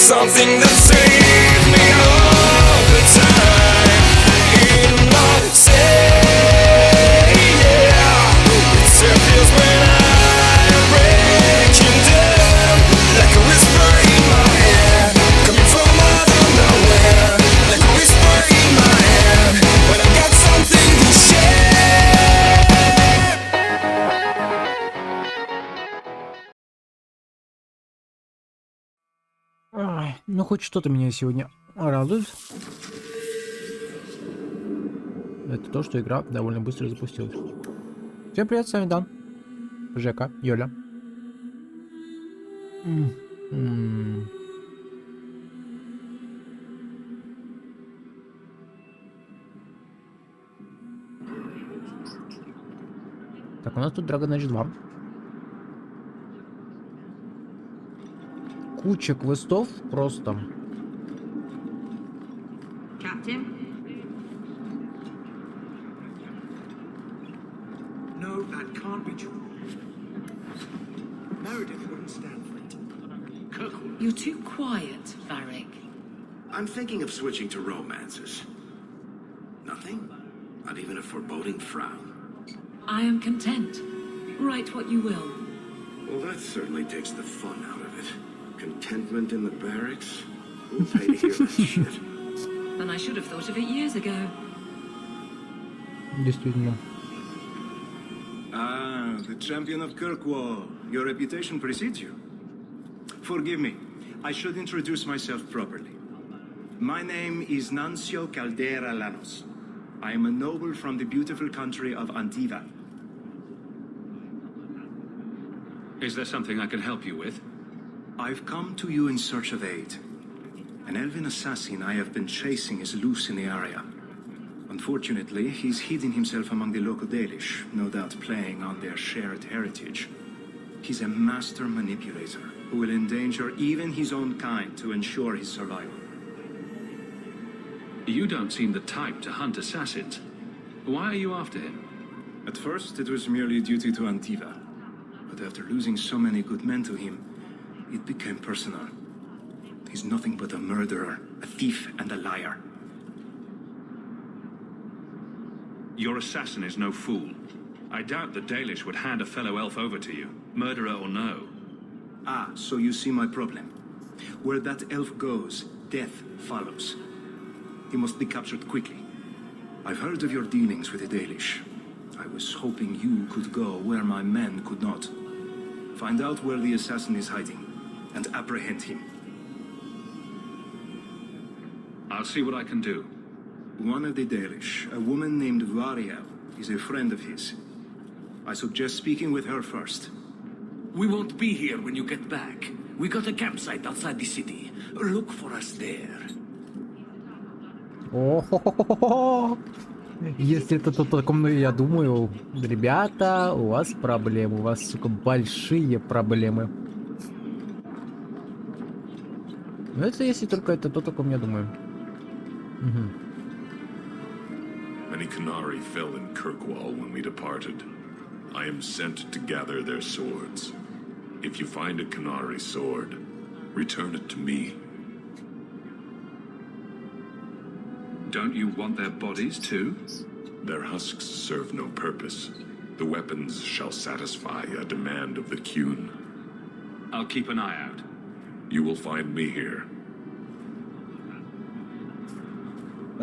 something that saves me all the time. In my day, yeah, it disappears when I'm breaking down, like a whisper in my head, coming from out of nowhere, like a whisper in my head, when I got something to share. Ай, ну хоть что-то меня сегодня радует. Это то, что игра довольно быстро запустилась. Всем привет, с вами Дан, Жека, Йоля. Так, у нас тут Dragon Age 2. Куча квестов просто. Captain? No, that can't be true. Meredith wouldn't stand for it. Kirkwoll. You're too quiet, Varric. I'm thinking of switching to romances. Nothing? Not even a foreboding frown? I am content. Write what you will. Well, that certainly takes the fun out of it. Contentment in the barracks? Who'll pay to hear that shit? And I should have thought of it years ago. Действительно. Ah, the champion of Kirkwall. Your reputation precedes you. Forgive me. I should introduce myself properly. My name is Nuncio Caldera Lanos. I am a noble from the beautiful country of Antiva. Is there something I can help you with? I've come to you in search of aid. An elven assassin I have been chasing is loose in the area. Unfortunately, he's hidden himself among the local Dalish, no doubt playing on their shared heritage. He's a master manipulator who will endanger even his own kind to ensure his survival. You don't seem the type to hunt assassins. Why are you after him? At first, it was merely duty to Antiva. But after losing so many good men to him, it became personal. He's nothing but a murderer, a thief, and a liar. Your assassin is no fool. I doubt the Dalish would hand a fellow elf over to you, murderer or no. Ah, so you see my problem. Where that elf goes, death follows. He must be captured quickly. I've heard of your dealings with the Dalish. I was hoping you could go where my men could not. Find out where the assassin is hiding, and apprehend him. I'll see what I can do. One of the Dalish, a woman named Variel, is a friend of his. I suggest speaking with her first. We won't be here when you get back. We got a campsite outside the city. Look for us there. О-хо-хо-хо-хо. Если это то, о ком я думаю, ребята, у вас проблемы, у вас, сука, большие проблемы. Но это если только это то, о ком я думаю. Many Canari fell in Kirkwall when we departed. I am sent to gather their swords. If you find a Canari sword, return it to me. Don't you want their bodies too? Their husks serve no purpose. The weapons shall satisfy a demand of the Qun. I'll keep an eye out. You will find me here.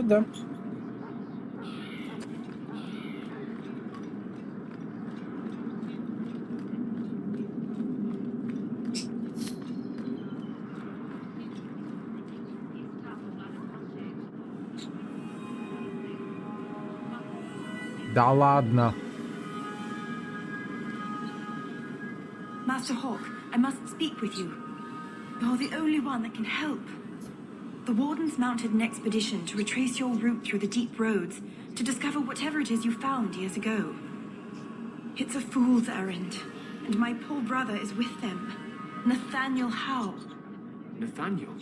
Да. Да ладно. Master Hawk, I must speak with you. You're the only one that can help. The Wardens mounted an expedition to retrace your route through the deep roads to discover whatever it is you found years ago. It's a fool's errand, and my poor brother is with them. Nathaniel Howe. Nathaniel?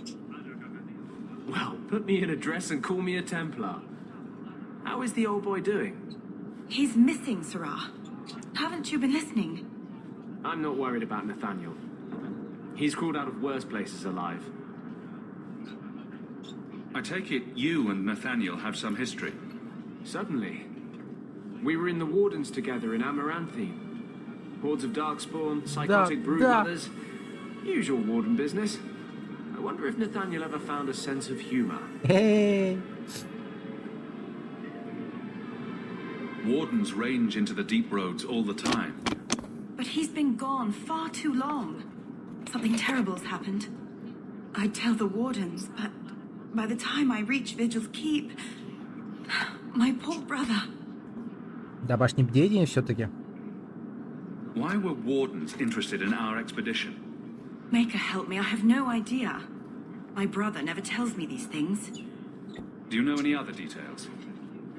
Well, put me in a dress and call me a Templar. How is the old boy doing? He's missing, Sirrah. Haven't you been listening? I'm not worried about Nathaniel. He's crawled out of worse places alive. I take it you and Nathaniel have some history. Certainly. We were in the Wardens together in Amaranthine. Hordes of Darkspawn, psychotic brood mothers. Usual Warden business. I wonder if Nathaniel ever found a sense of humor. Hey. Wardens range into the deep roads all the time. But he's been gone far too long. Something terrible's happened. I'd tell the Wardens, but by the time I reach Vigil's Keep, my poor brother. До башни бдения все-таки. Why were Wardens interested in our expedition? Maker help me, I have no idea. My brother never tells me these things. Do you know any other details?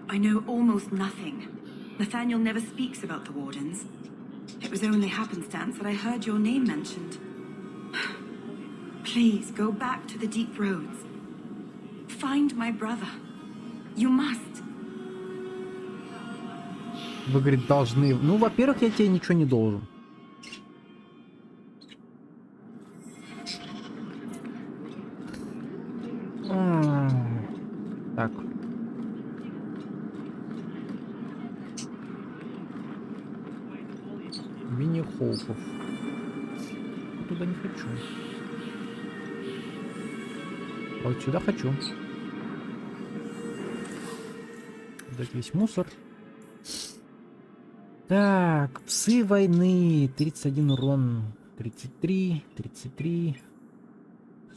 I know almost nothing. Nathaniel never speaks about the Wardens. It was only happenstance that I heard your name mentioned. Please, go back to the deep roads. Find my brother. You must. Вы, говорит, должны... Ну, во-первых, я тебе ничего не должен. Так. Мини-хоупов. Туда не хочу. А вот сюда хочу. Дать весь мусор. Так, псы войны. 31 урон. 33, 33.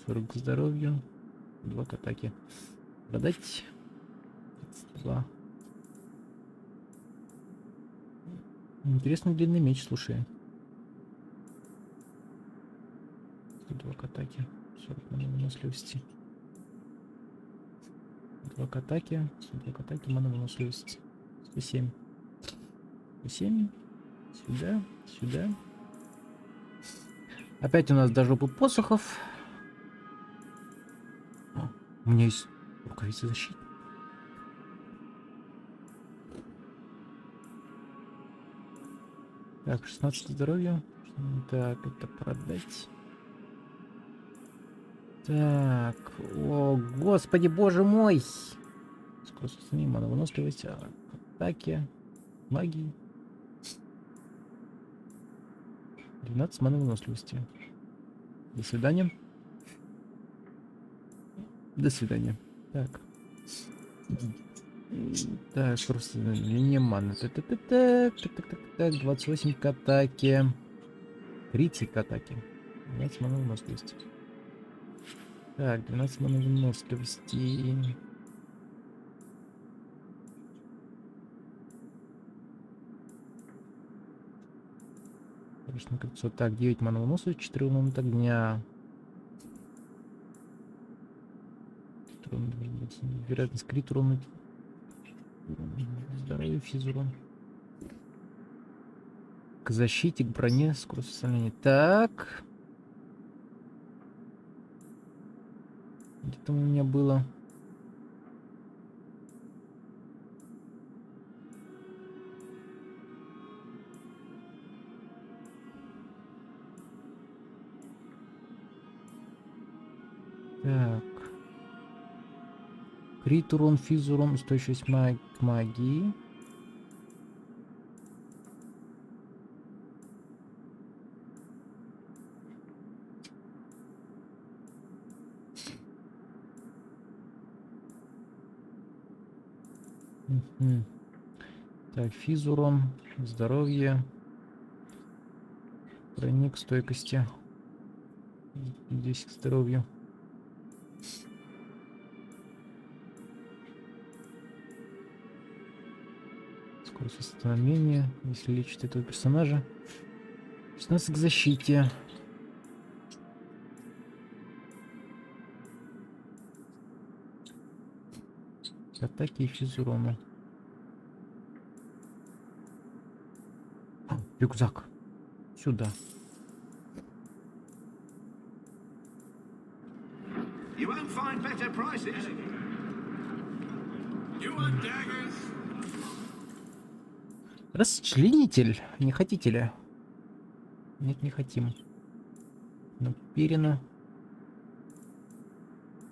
40 к здоровью. 2 к атаке. Продать. 32. Интересный длинный меч, слушай. 2 к атаке. 40 мана выносливости. 2 к атаке. 2 к атаке, мана выносливости. 107. 107. Сюда, сюда. Опять у нас до жопы посохов. О, у меня есть рукавица защиты. Так, 16 здоровья. Так, это продать. Так, о, господи, боже мой. Скорость установи, мана выносливость, атаки, магии. 12 маны выносливости. До свидания. До свидания. Так. Так, просто линия маны. Так, 28 к атаке. 30 к атаке. 12 маны выносливости. Так, 12 маны выносливости. Кольцо. Так, 9 мана выносливости, 4 урона от огня. Вероятность крит урона. Здоровье, физ урон. К защите, к броне, скорость состояния. Так. Где там у меня было? Так. Крит урон, физ урон, устойчивость к магии. Так, физ урон, здоровье, проник стойкости. Здесь к здоровью. Скорость восстановления, если лечит этого персонажа. 16 к защите. Атаки и физ урона. Рюкзак. Сюда. You won't find better prices. You want daggers? Расчленитель. Не хотите ли? Нет, не хотим. Наперено.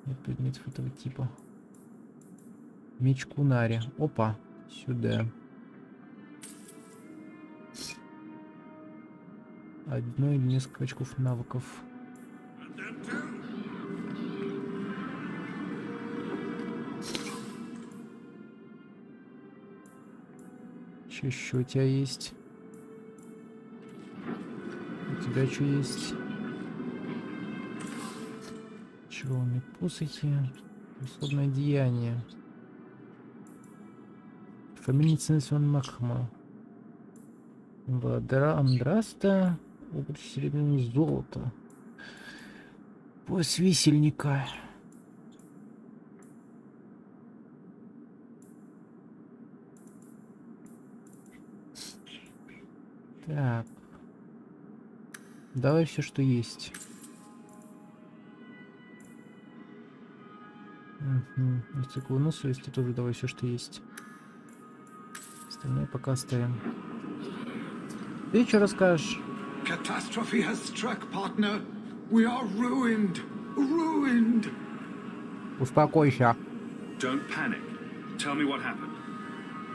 Нет предметов этого типа. Меч Кунари. Опа. Сюда. Одно или несколько очков навыков. Что еще у тебя есть? У тебя что есть? Черные посохи. Условное деяние. Фамилия ценность Махма. Андраста. Обруч серебряного золота. Пояс висельника. Так. Давай все, что есть. Угу. Языковой нос, если тоже давай все, что есть. Остальное пока оставим. Ты что расскажешь? Catastrophe has struck, partner. We are ruined. Ruined. Успокойся. Don't panic. Tell me what happened.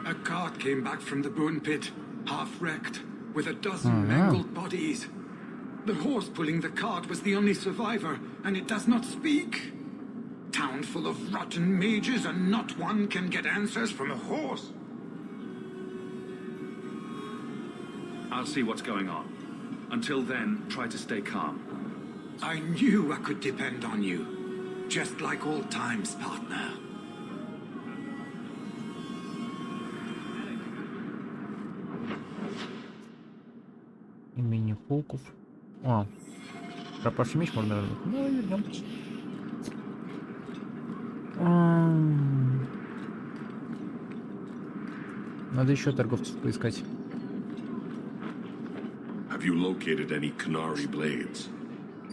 A cart came back from the bone pit, half wrecked, with a dozen mangled bodies. The horse pulling the cart was the only survivor, and it does not speak. Town full of rotten mages, and not one can get answers from a horse. I'll see what's going on. Until then, try to stay calm. I knew I could depend on you. Just like old times, partner. Имени Холков. А, пропавший меч можно вернуть. Ну, вернем. Надо еще торговцев поискать. Have you located any Canary blades?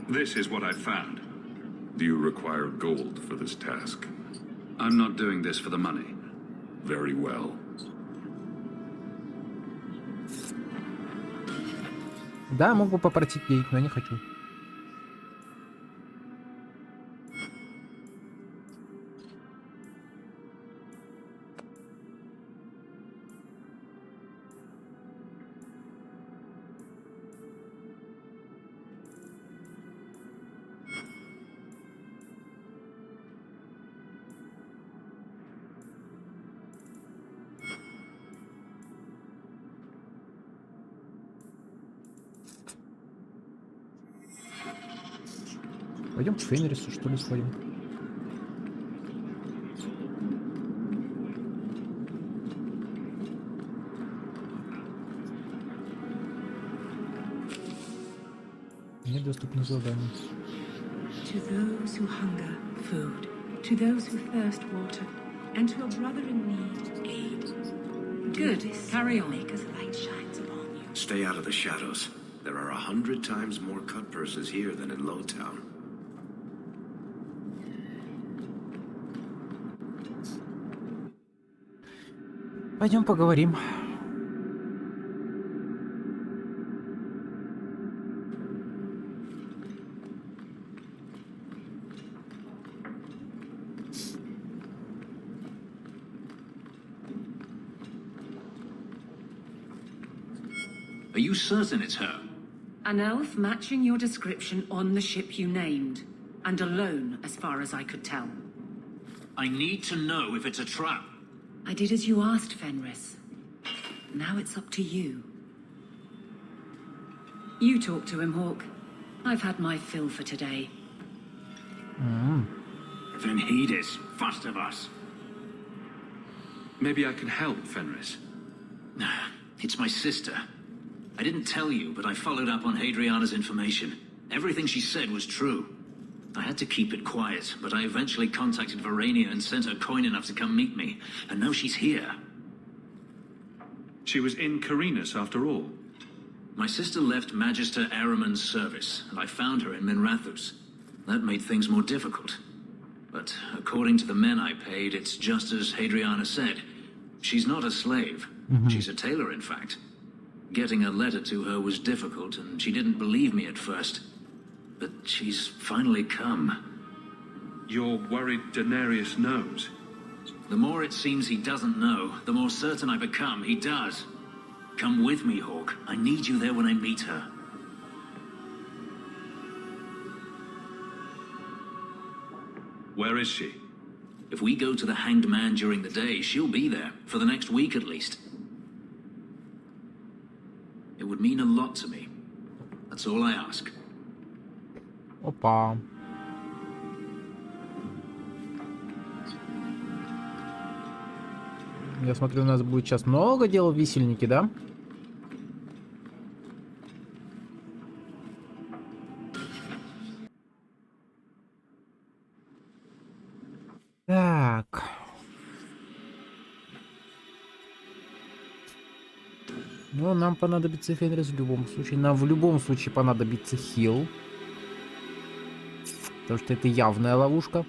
This is what I found. Do you require gold for this task? I'm not doing this for the money. Very well. Да, могу попросить денег, но не хочу. Пойдем к Фенрису, что ли, сходим? Недоступны задания. To those who hunger, food. To those who thirst, water. And to a brother in need, aid. Good. Carry on. Make as light shines upon you. Stay out of the shadows. There are 100 times more cut purses here than in Lowtown. Пойдем поговорим. Are you certain it's her? An elf matching your description on the ship you named. And alone, as far as I could tell. I need to know if it's a trap. I did as you asked, Fenris. Now it's up to you. You talk to him, Hawk. I've had my fill for today. Then heed it, first of us. Maybe I can help, Fenris. It's my sister. I didn't tell you, but I followed up on Hadriana's information. Everything she said was true. I had to keep it quiet, but I eventually contacted Verania and sent her coin enough to come meet me. And now she's here. She was in Carinus after all. My sister left Magister Araman's service, and I found her in Minrathus. That made things more difficult. But according to the men I paid, it's just as Hadriana said. She's not a slave. She's a tailor, in fact. Getting a letter to her was difficult, and she didn't believe me at first. But she's finally come. You're worried Daenerys knows. The more it seems he doesn't know, the more certain I become he does. Come with me, Hawk. I need you there when I meet her. Where is she? If we go to the Hanged Man during the day, she'll be there, for the next week at least. It would mean a lot to me. That's all I ask. Опа. Я смотрю, у нас будет сейчас много дел в висельнике, да? Так. Ну, нам понадобится Фенрис в любом случае. Нам в любом случае понадобится хил. Потому что это явная ловушка.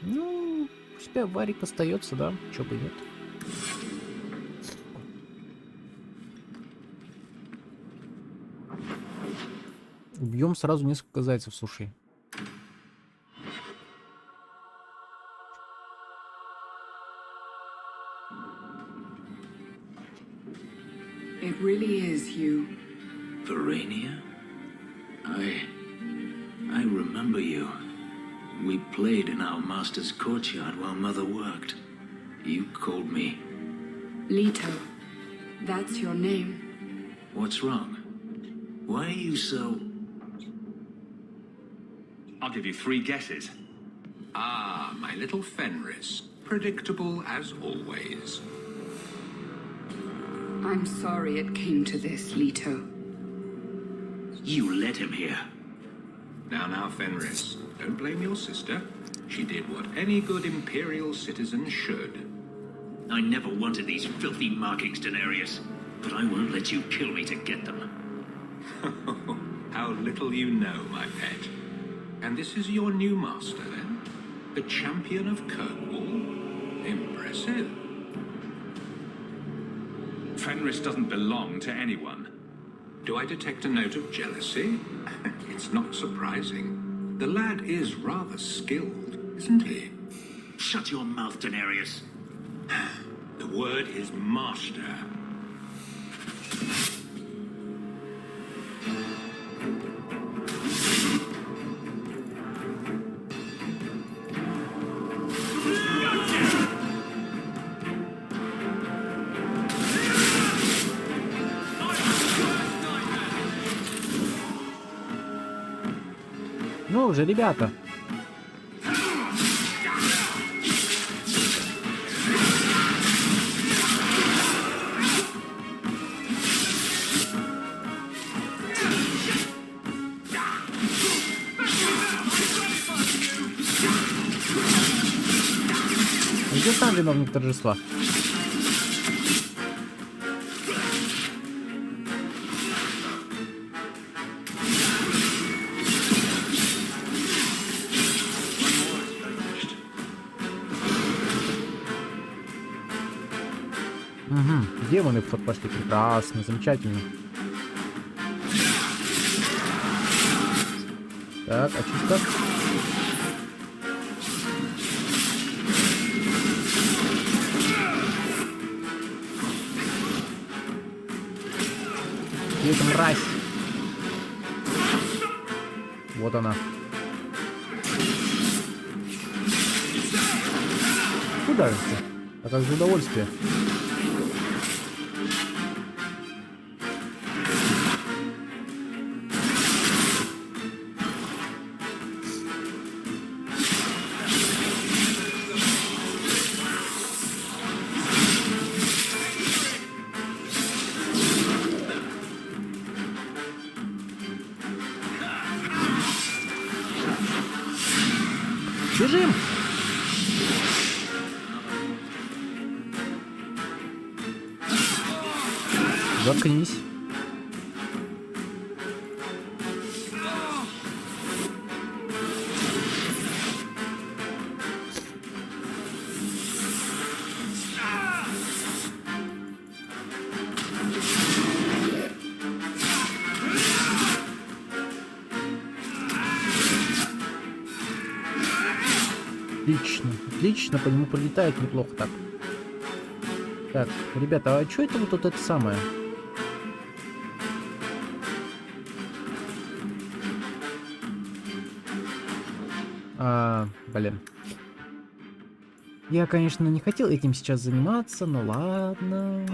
Ну, пусть Варик остается, да? Чё бы нет. Убьем сразу несколько зайцев, слушай. It really is you. Verania? I remember you. We played in our master's courtyard while Mother worked. You called me. Leto. That's your name. What's wrong? Why are you so... I'll give you 3 guesses. Ah, my little Fenris. Predictable as always. I'm sorry it came to this, Leto. You led him here. Now, Fenris. Don't blame your sister. She did what any good Imperial citizen should. I never wanted these filthy markings, Daenerys. But I won't let you kill me to get them. How little you know, my pet. And this is your new master, then? The champion of Kirkwall? Impressive. Fenris doesn't belong to anyone. Do I detect a note of jealousy? It's not surprising. The lad is rather skilled, isn't he? Shut your mouth, Daenerys. The word is master. Ну уже, ребята. Где сам виновник торжества? Угу, демоны в ход пошли. Прекрасно, замечательно. Так, очистка. Где эта мразь? Вот она. Куда же ты? А как же удовольствие? Бежим! Заткнись. Отлично, отлично, по нему прилетает неплохо так. Так, ребята, а что это вот это самое? Блин. Я, конечно, не хотел этим сейчас заниматься, но ладно.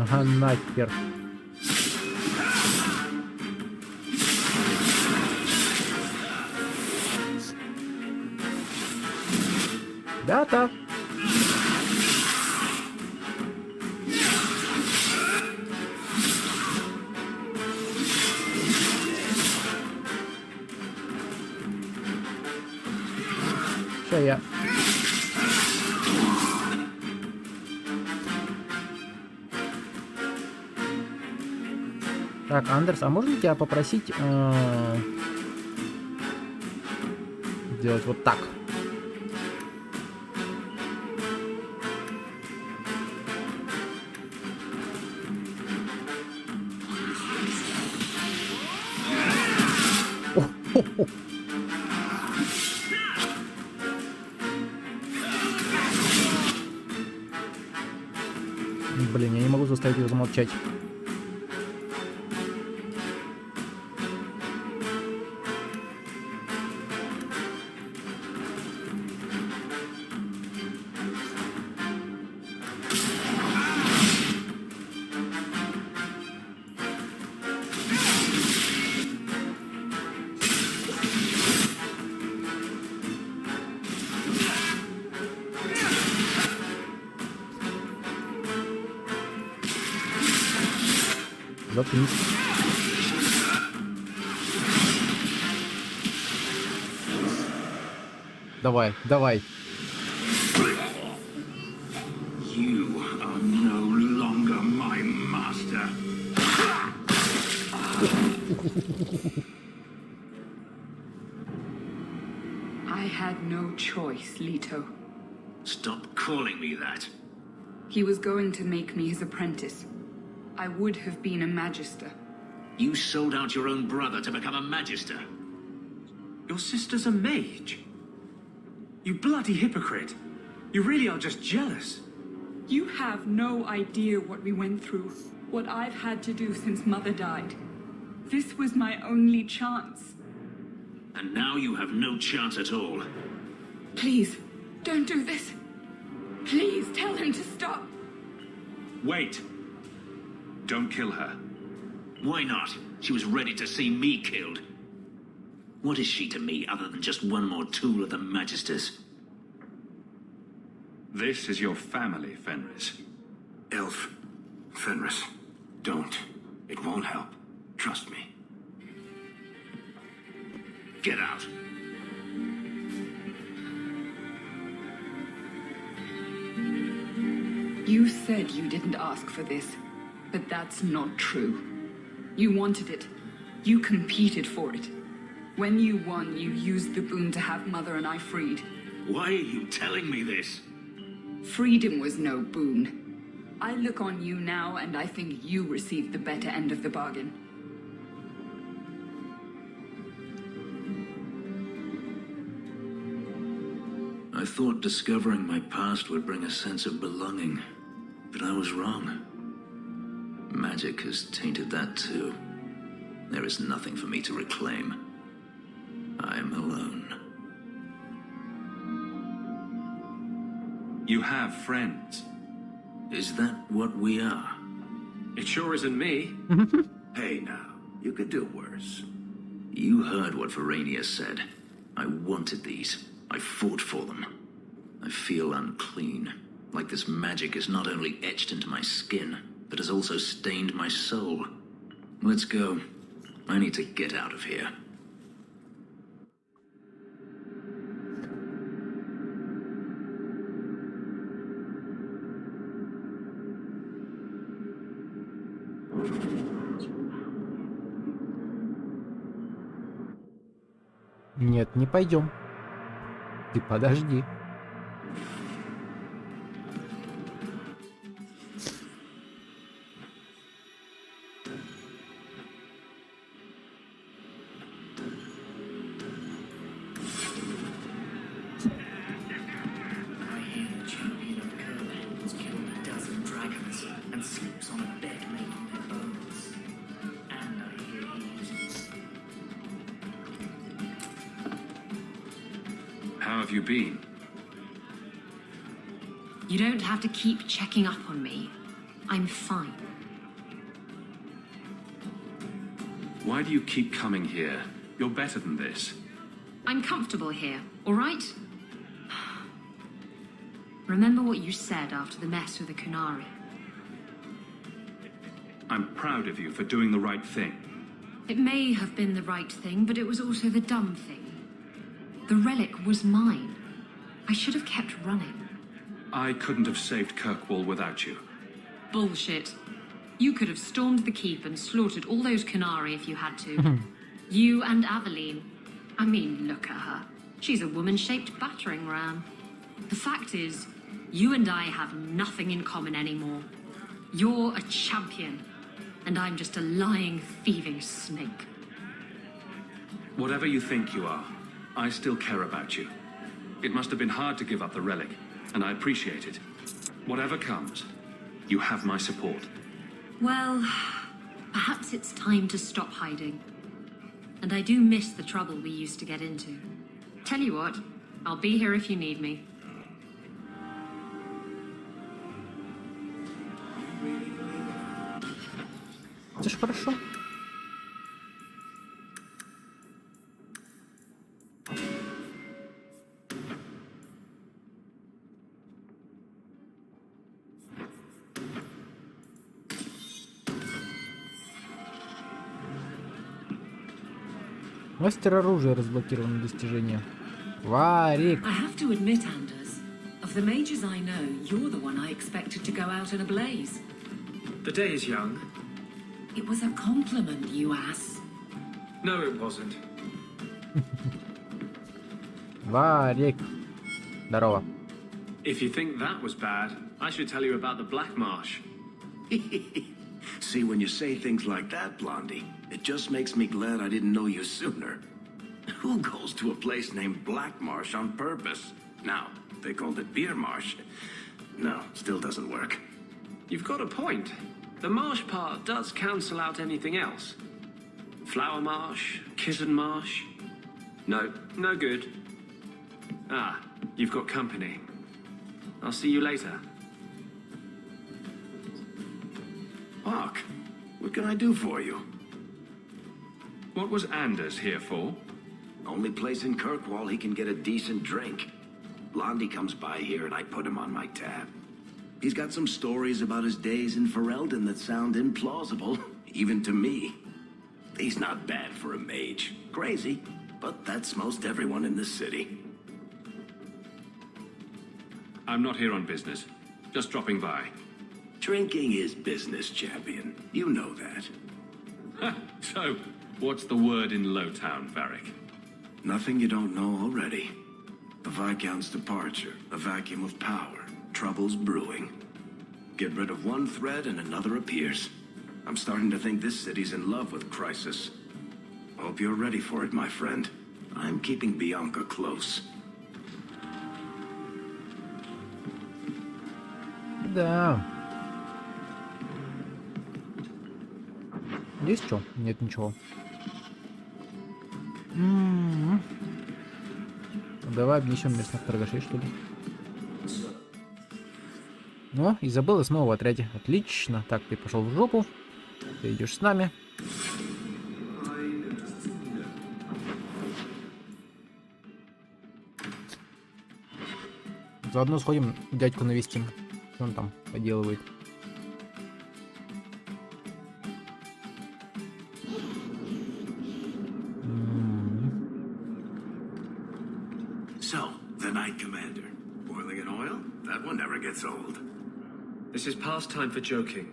Ага, нахер. Ребята! Что я? Так, Андерс, а можно тебя попросить делать вот так? О-хо-хо. Блин, я не могу заставить его замолчать. Заткнись. Давай, давай. You are no longer my master. I had no choice, Leto. Stop calling me that. He was going to make me his apprentice. I would have been a magister. You sold out your own brother to become a magister. Your sister's a mage. You bloody hypocrite. You really are just jealous. You have no idea what we went through, what I've had to do since Mother died. This was my only chance. And now you have no chance at all. Please, don't do this. Please, tell him to stop. Wait. Don't kill her. Why not? She was ready to see me killed. What is she to me other than just one more tool of the Magisters? This is your family, Fenris. Elf, Fenris, don't. It won't help. Trust me. Get out. You said you didn't ask for this, but that's not true. You wanted it. You competed for it. When you won, you used the boon to have Mother and I freed. Why are you telling me this? Freedom was no boon. I look on you now, and I think you received the better end of the bargain. I thought discovering my past would bring a sense of belonging, but I was wrong. Magic has tainted that too. There is nothing for me to reclaim. I'm alone. You have friends. Is that what we are? It sure isn't me. Hey now, you could do worse. You heard what Verania said. I wanted these. I fought for them. I feel unclean, like this magic is not only etched into my skin, but has also stained my soul. Let's go. I need to get out of here. Нет, не пойдем. Ты подожди. How have you been? You don't have to keep checking up on me. I'm fine. Why do you keep coming here? You're better than this. I'm comfortable here, all right? Remember what you said after the mess with the Kunari. I'm proud of you for doing the right thing. It may have been the right thing, but it was also the dumb thing. The relic was mine. I should have kept running. I couldn't have saved Kirkwall without you. Bullshit. You could have stormed the keep and slaughtered all those Kunari if you had to. You and Aveline. I mean, look at her. She's a woman-shaped battering ram. The fact is, you and I have nothing in common anymore. You're a champion, and I'm just a lying, thieving snake. Whatever you think you are, I still care about you. It must have been hard to give up the relic, and I appreciate it. Whatever comes, you have my support. Well, perhaps it's time to stop hiding. And I do miss the trouble we used to get into. Tell you what, I'll be here if you need me. Это ж хорошо. Мастер оружия разблокировано достижение. Варик. I have to admit, Anders, of the mages I know, you're the one I expected to go out in a blaze. The day is young. It was a compliment, you ass. No, it wasn't. Варик. Здорово. If you think that was bad, I should tell you about the Black Marsh. See, when you say things like that, Blondie, it just makes me glad I didn't know you sooner. Who goes to a place named Black Marsh on purpose? Now, they called it Beer Marsh. No, still doesn't work. You've got a point. The marsh part does cancel out anything else. Flower Marsh, Kitten Marsh. No, no good. Ah, you've got company. I'll see you later. Hawk, what can I do for you? What was Anders here for? Only place in Kirkwall he can get a decent drink. Blondie comes by here and I put him on my tab. He's got some stories about his days in Ferelden that sound implausible, even to me. He's not bad for a mage. Crazy, but that's most everyone in this city. I'm not here on business. Just dropping by. Drinking is business, champion. You know that. So, what's the word in Lowtown, Varric? Nothing you don't know already. The Viscount's departure, a vacuum of power, troubles brewing. Get rid of one thread and another appears. I'm starting to think this city's in love with Crisis. Hope you're ready for it, my friend. I'm keeping Bianca close. Да. Есть что? Нет ничего. Давай обнесем местных торгашей, что ли. Ну, Изабелла снова в отряде. Отлично. Так, ты пошел в жопу. Ты идешь с нами. Заодно сходим дядьку навестим. Что он там поделывает. the Knight Commander. Boiling in oil? That one never gets old. This is past time for joking.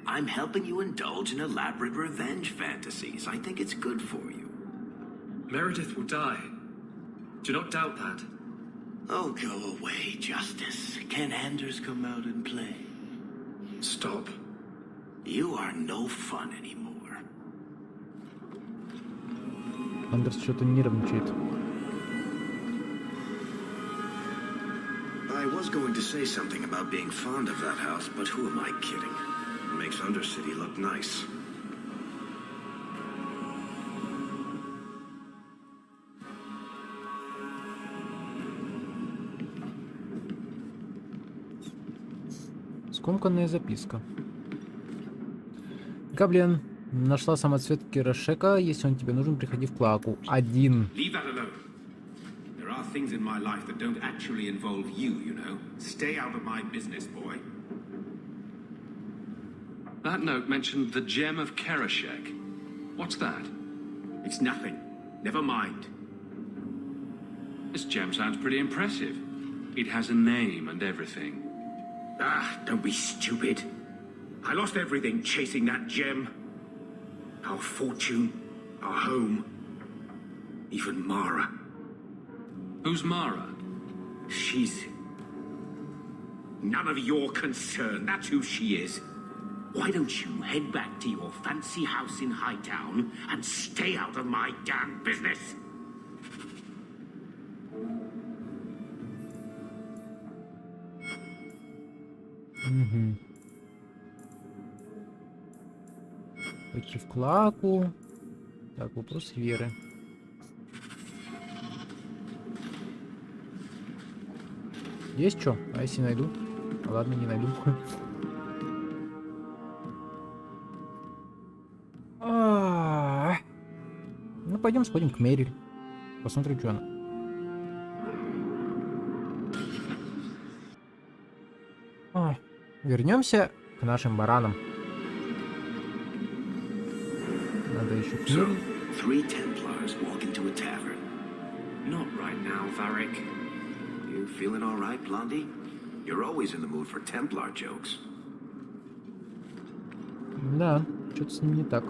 I'm helping you indulge in elaborate revenge fantasies. I think it's good for you. Meredith will die. Do not doubt that. Oh, go away, Justice. Can Anders come out and play? Stop. You are no fun anymore. Андерс что-то нервничает. I was going to say something about being fond of that house, but who am I kidding? It makes Undercity look nice. Скомканная записка. Габлен, нашла самоцвет Кирошека. Если он тебе нужен, приходи в Клаку. Один. Leave that alone. There are things in my life that don't actually involve you, you know. Stay out of my business, boy. That note mentioned the gem of Kerashek. What's that? It's nothing. Never mind. This gem sounds pretty impressive. It has a name and everything. Ah, don't be stupid. I lost everything chasing that gem. Our fortune, our home, even Mara. Who's Mara? She's none of your concern. That's who she is. Why don't you head back to your fancy house in Hightown and stay out of my damn business? Пойти в Клаку. Так, вопрос веры. Есть что? А если найду? Ладно, не найду. Ну, пойдем сходим к Мэриль. Посмотрим, что она. Вернемся к нашим баранам. Надо еще к Мэриль. Three Templars walk into a tavern. Not right now, Varric. You feeling all right, Blondie? You're always in the mood for Templar jokes. Да, что-то с ним не так.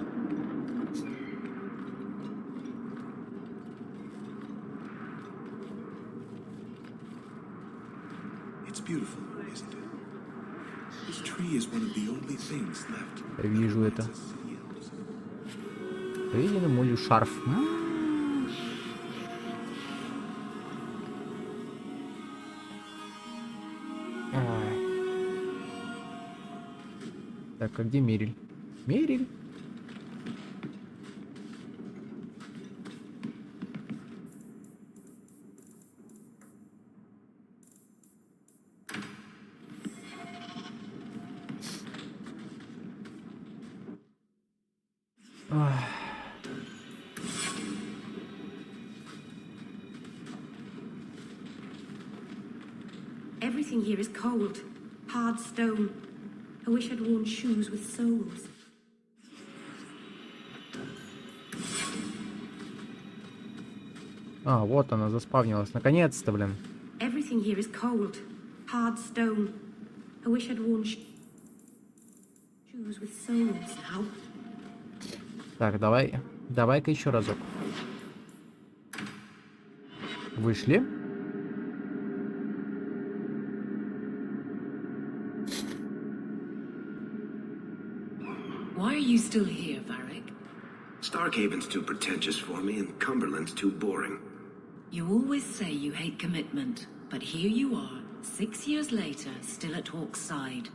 It's beautiful, isn't it? This tree is one of the only things left. Вижу это. Видели молью шарф? Так, а где Мериль? Мериль? Everything here is cold, hard stone. I wish I'd worn shoes with soles. Вот она заспавнилась. Наконец-то, блин. Everything here is cold, hard stone. I wish I'd worn shoes with soles now. Так, давай-ка еще разок. Вышли. Why are you still here, Varric? Starkhaven's too pretentious for me, and Cumberland's too boring. You always say you hate commitment, but here you are, 6 years later, still at Hawk's side.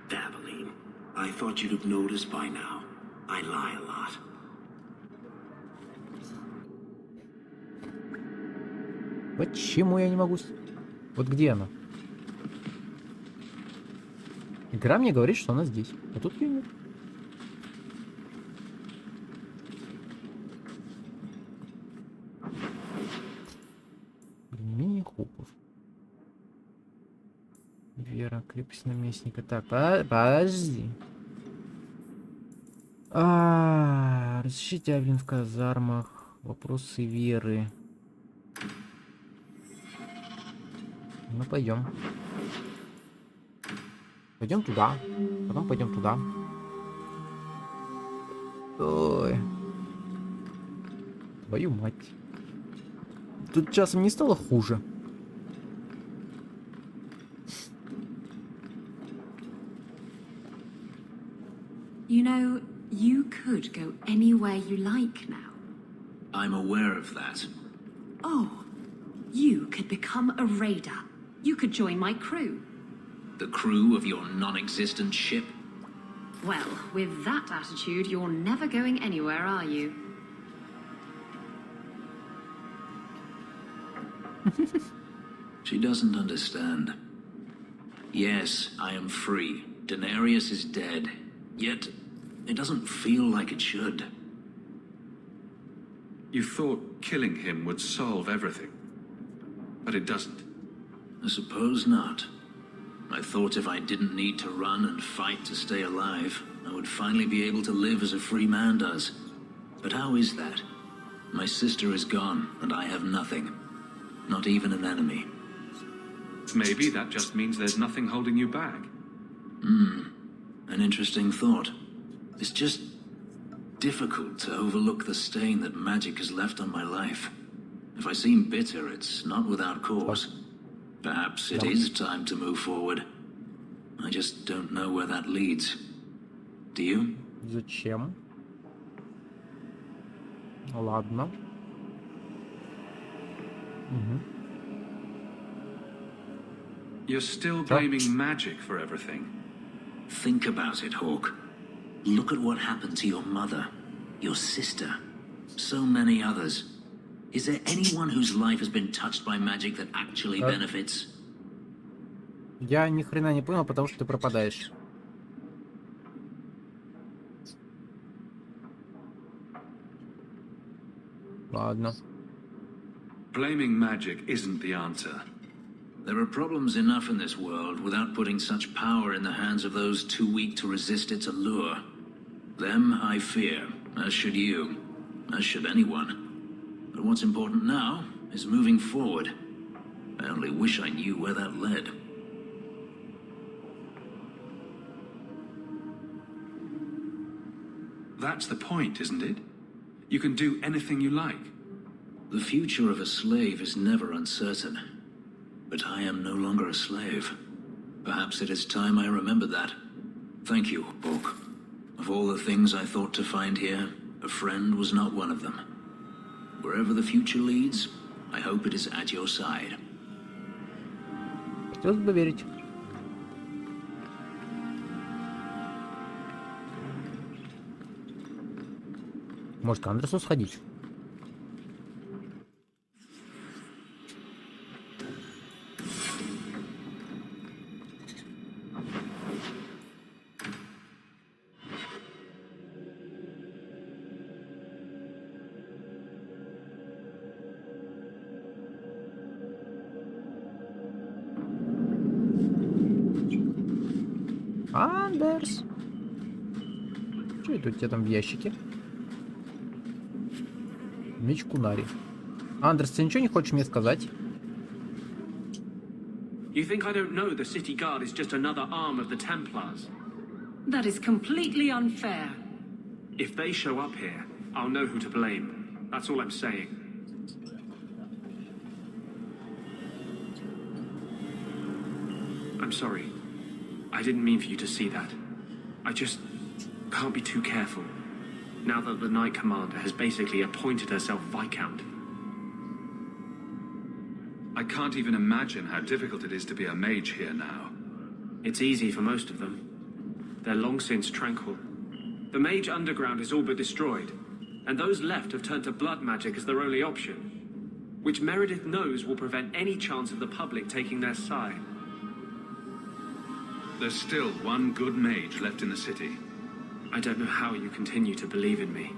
Dabbling. I thought you'd have noticed by now. I lie a lot. Почему я не могу... Вот где она? Игра мне говорит, что она здесь. А тут ее нет. Мини-хупов. Вера, крепость наместника. Так, подожди. Разрешите Авлин в казармах. Вопросы веры. Ну пойдем. Пойдем туда. Потом пойдем туда. Ой. Твою мать. Тут часом не стало хуже. You know, you could go anywhere you like now. I'm aware of that. Oh, you could become a raider. You could join my crew. The crew of your non-existent ship? Well, with that attitude, you're never going anywhere, are you? She doesn't understand. Yes, I am free. Daenerys is dead. Yet, it doesn't feel like it should. You thought killing him would solve everything. But it doesn't. I suppose not. I thought if I didn't need to run and fight to stay alive, I would finally be able to live as a free man does. But how is that? My sister is gone, and I have nothing. Not even an enemy. Maybe that just means there's nothing holding you back. An interesting thought. It's just difficult to overlook the stain that magic has left on my life. If I seem bitter, it's not without cause. Perhaps it is time to move forward. I just don't know where that leads. Do you? Зачем? Ладно. You're still blaming magic for everything. Think about it, Hawk. Look at what happened to your mother, your sister, so many others. Is there anyone whose life has been touched by magic that actually benefits? Я ни хрена не понял, потому что ты пропадаешь. Ладно. Blaming magic isn't the answer. There are problems enough in this world without putting such power in the hands of those too weak to resist its allure. Them I fear, as should you, as should anyone. But what's important now is moving forward. I only wish I knew where that led. That's the point, isn't it? You can do anything you like. The future of a slave is never uncertain. But I am no longer a slave. Perhaps it is time I remember that. Thank you, Hawk. Of all the things I thought to find here, a friend was not one of them. Wherever the future leads, I hope it is at your side. Хотелось бы верить. Может, к Андерсу сходить? Андерс. Что это у тебя там в ящике? Меч Кунари. Андерс, ты ничего не хочешь мне сказать? You think I don't know the city guard is just another arm of the Templars? That is completely unfair. If they show up here, I'll know who to blame. That's all I'm saying. I'm sorry. I didn't mean for you to see that. I just can't be too careful. Now that the Knight Commander has basically appointed herself Viscount. I can't even imagine how difficult it is to be a mage here now. It's easy for most of them. They're long since tranquil. The mage underground is all but destroyed, and those left have turned to blood magic as their only option, which Meredith knows will prevent any chance of the public taking their side. There's still one good mage left in the city. I don't know how you continue to believe in me.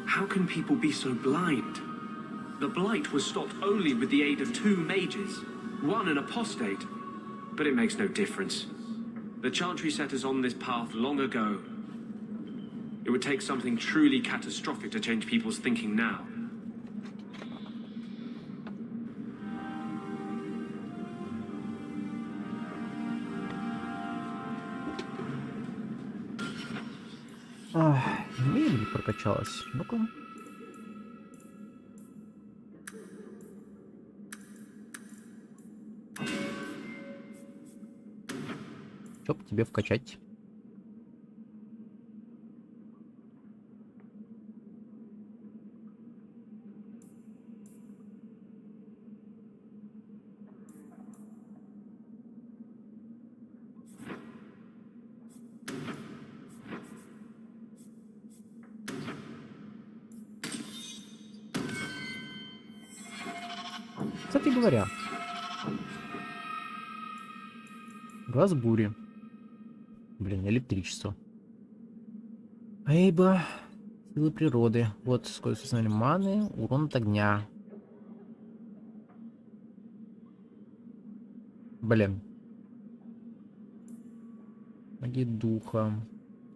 How can people be so blind? The Blight was stopped only with the aid of 2 mages, one an apostate. But it makes no difference. The Chantry set us on this path long ago. It would take something truly catastrophic to change people's thinking now. Мебель прокачалась. Ну-ка. Чтоб тебе вкачать. Кстати говоря, глаз бури. Блин, электричество. Эйба. Силы природы. Вот сколько установили маны. Урон от огня. Блин. Магия духа.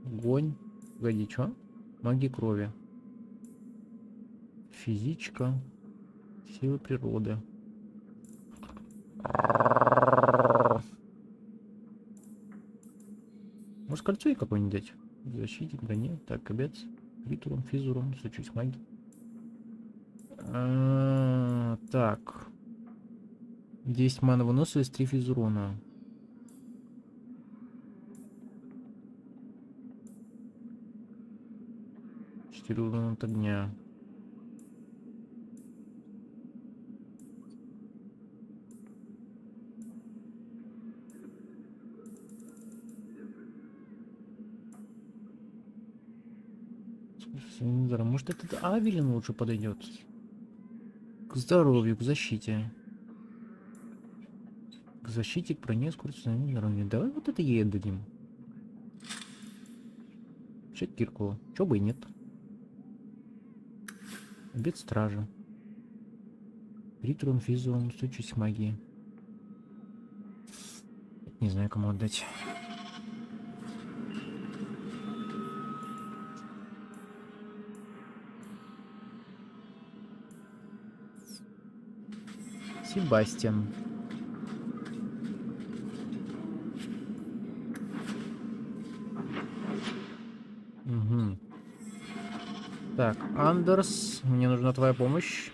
Огонь. Погоди, чё? Магия крови. Физичка. Силы природы. Может, кольцо ей какое-нибудь дать? Защитик, броне. Так, кобец. Ритуром, физуром. Сучусь магии. Так. 10 мана выносливость, 3 физурона. Урон от огня. Может, этот Авелин лучше подойдет? К здоровью, к защите. К защите, к броне, скорость здоровья. Давай вот это ей отдадим. Чек Киркволл. Чё бы и нет. Обед стражи. Ритуром, физуром, устойчивость к магии. Не знаю, кому отдать. Себастьян. Угу. Так, Андерс, мне нужна твоя помощь.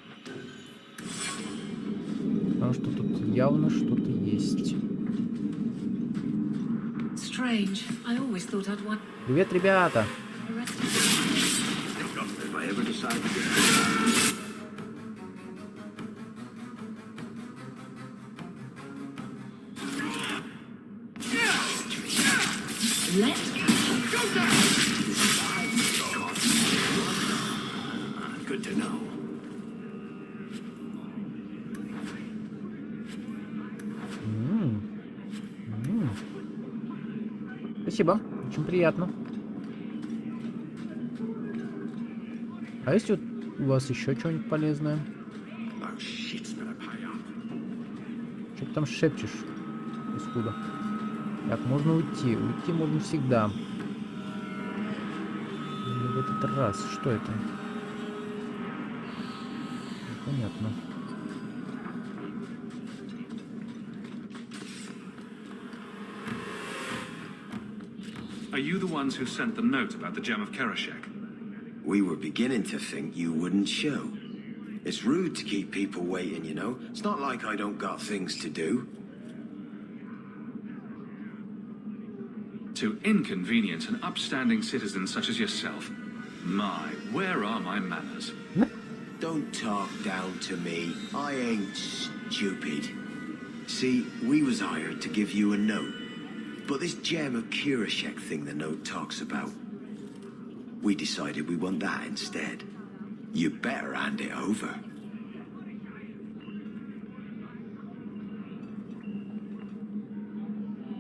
Потому что тут явно что-то есть. Привет, ребята! Good to know. Спасибо, очень приятно. А есть вот у вас еще что-нибудь полезное? Что ты там шепчешь? Откуда? Так, можно уйти. Уйти можно всегда. Но в этот раз. Что это? Понятно. Are you the ones who sent the note about the gem of Karashek? We were beginning to think you wouldn't show. It's rude to keep people waiting, you know? It's not like I don't got things to do. To inconvenience an upstanding citizen such as yourself. My, where are my manners? Don't talk down to me. I ain't stupid. See, we was hired to give you a note. But this gem of Kirashek thing the note talks about, we decided we want that instead. You better hand it over.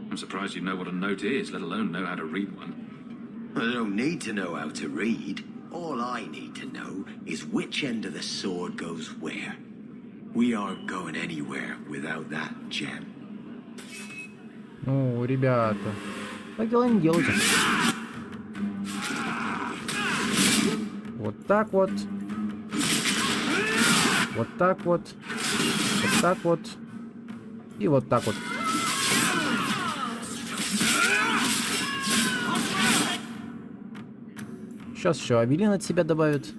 I'm surprised you know what a note is, let alone know how to read one. I don't need to know how to read. All I need to know is which end of the sword goes where. We aren't going anywhere without that gem. Ну, ребята, так дела не делайте. Вот так вот. Вот так вот. Вот так вот. И вот так вот. Сейчас еще Авелин от себя добавит.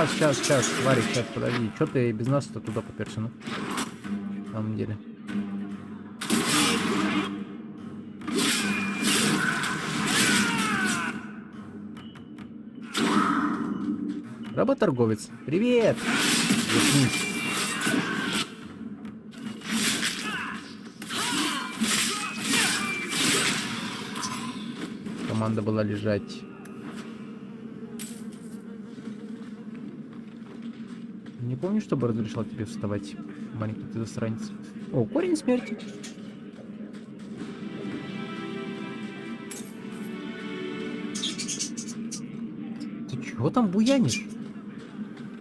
Сейчас, Варик, сейчас, подожди. Чё ты без нас-то туда поперся, ну? На самом деле. Работорговец. Привет! Заткнись. Команда была лежать. Не помню, чтобы разрешал тебе вставать, маленький ты засранец. О, корень смерти. Ты чего там буянишь?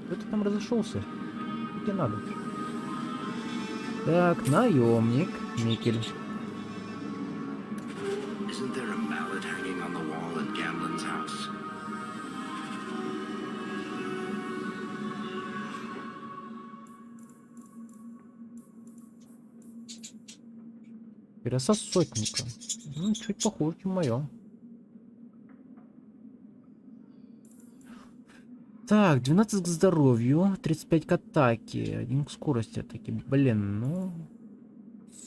Кто ты там разошелся? Что тебе надо? Так, наемник, Микель. Isn't there a mallet hanging on the wall at Gamlin's house? Пересос сотника. Ну, чуть похуже, чем мое. Так, 12 к здоровью, 35 к атаке, 1 к скорости атаки. Блин, ну...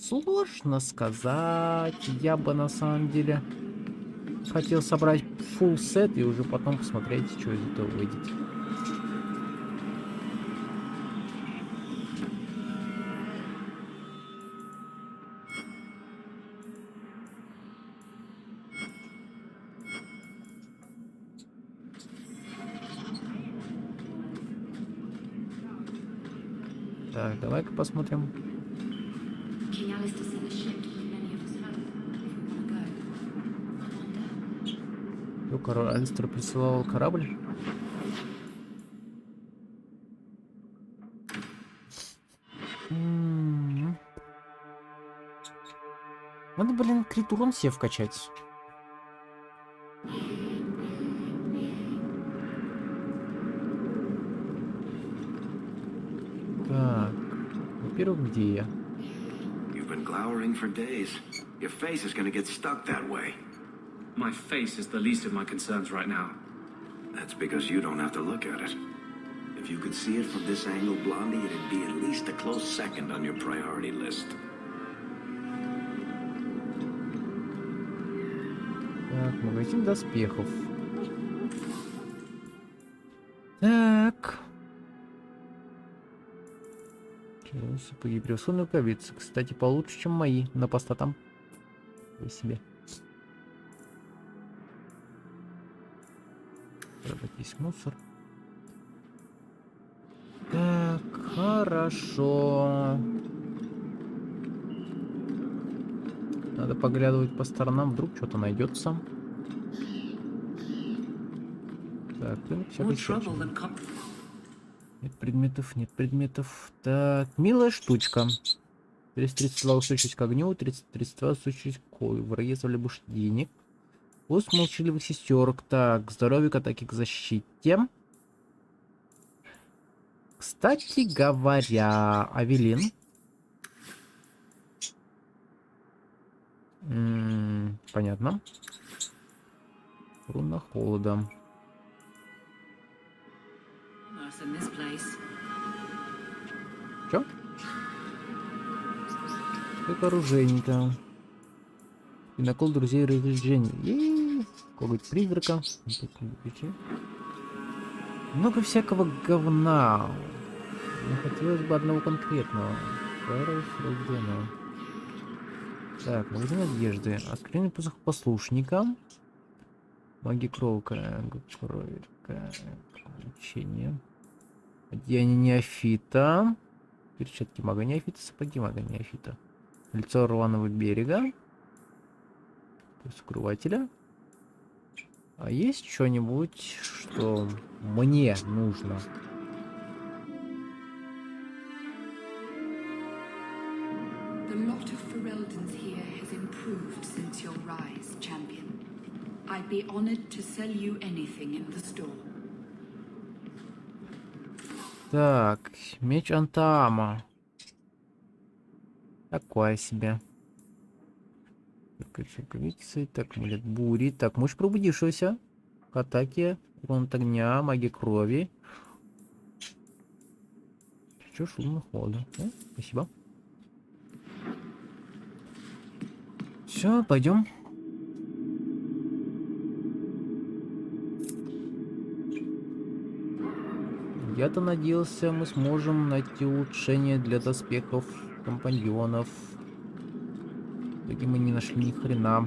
Сложно сказать. Я бы на самом деле хотел собрать full сет и уже потом посмотреть, что из этого выйдет. Так, давай-ка посмотрим. Король Алистер присылал корабль. Надо, блин, крит урон себе вкачать. Так, во-первых, где я? You've been glowering for days. Your face is gonna get stuck that way. My face is the least of my concerns right now. That's because you don't have to look at it. If you could see it from this angle, Blondie, it'd be at least a close second on your priority list. Так, магазин доспехов. Так. Сапоги превосходные рукавицы. Кстати, получше, чем мои. На поста там. И себе. Здесь мусор. Так, хорошо. Надо поглядывать по сторонам, вдруг что-то найдется. Так, всякой всячины. Нет предметов, нет предметов. Так, милая штучка. 32 устойчивость к огню, 32 устойчивость к колю. Враги оставили больше денег. Пусть молчаливых сестерок. Так, здоровье к атаке, к защите. Кстати говоря, Авелин. Понятно. Руна холода. Чё? Как оружейника. И накол друзей развлечений. Коготь призрака. Много всякого говна. Не хотелось бы одного конкретного. Так, магазин одежды. Открытый посох послушника. Маги кровка. Лечение. Одеяние неофита. Перчатки мага неофита. Сапоги мага неофита. Лицо рваного берега. Скрывателя. А есть что-нибудь, что мне нужно? The lot of Ferelden's here has improved since your rise, champion. I'd be honored to sell you anything in the store. Так, меч Антаама. Такое себе. Так, амулет бури. Так, мощь пробудившегося. К атаке. Урон от огня, магия крови. Что шумно хода. Спасибо. Все, пойдем. Я-то надеялся, мы сможем найти улучшение для доспехов компаньонов. В итоге мы не нашли ни хрена.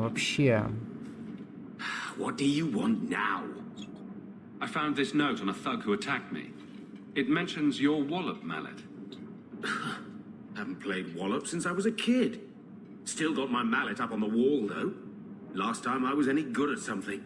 Вообще. What do you want now? I found this note on a thug who attacked me. It mentions your wallop mallet. Haven't played wallop since I was a kid. Still got my mallet up on the wall, though. Last time I was any good at something.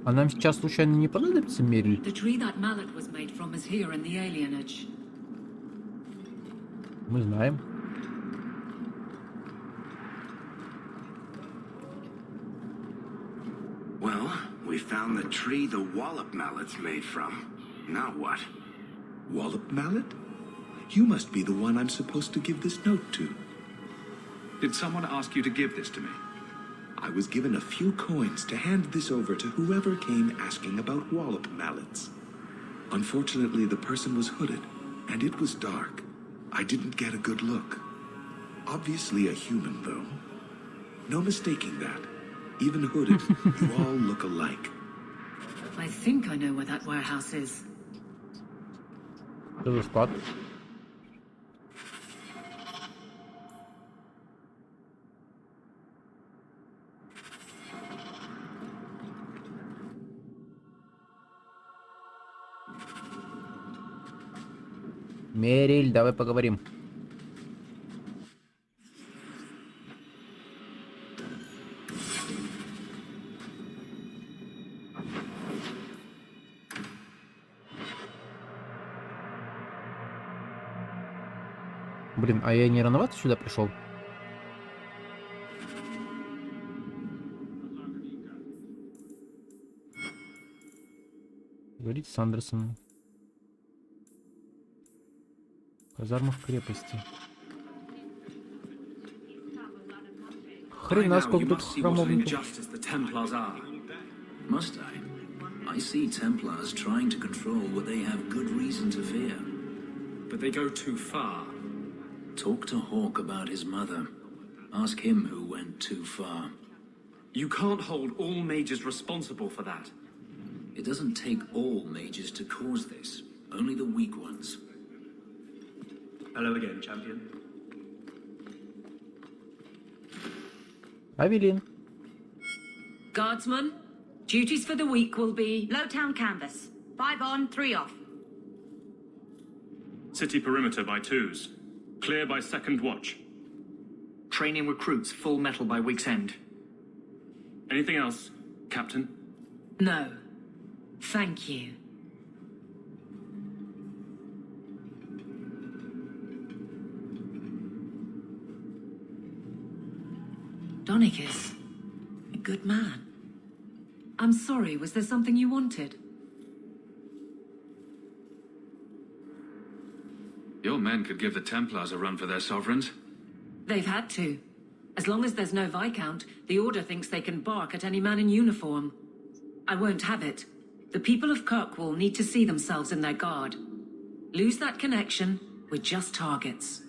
А нам сейчас случайно не понадобится Мериль? The tree that mallet was made from is here in the alienage. Мы знаем. Well, we found the tree the wallop mallet's made from. Now what? Wallop mallet? You must be the one I'm supposed to give this note to. Did someone ask you to give this to me? I was given a few coins to hand this over to whoever came asking about wallop mallets. Unfortunately, the person was hooded, and it was dark. I didn't get a good look. Obviously a human, though. No mistaking that. Even hooded, you all look alike. I think I know where that warehouse is. Что за склад? Мериль, давай поговорим. Блин, а я не рановато сюда пришел? Говорить с Андерсоном. Казарма в крепости. Хрена, сколько тут храмовников. Must I? I see Templars trying to control what they have good reason to fear. But they go too far. Talk to Hawk about his mother. Ask him who went too far. You can't hold all mages responsible for that. It doesn't take all mages to cause this. Only the weak ones. Hello again, champion. Авелин. Guardsman, duties for the week will be... Lowtown canvas. 5 on, 3 off. City perimeter by twos. Clear by second watch. Training recruits full metal by week's end. Anything else, Captain? No. Thank you. Donicus, a good man. I'm sorry, was there something you wanted? Your men could give the Templars a run for their sovereigns. They've had to. As long as there's no Viscount, the Order thinks they can bark at any man in uniform. I won't have it. The people of Kirkwall need to see themselves in their guard. Lose that connection, we're just targets.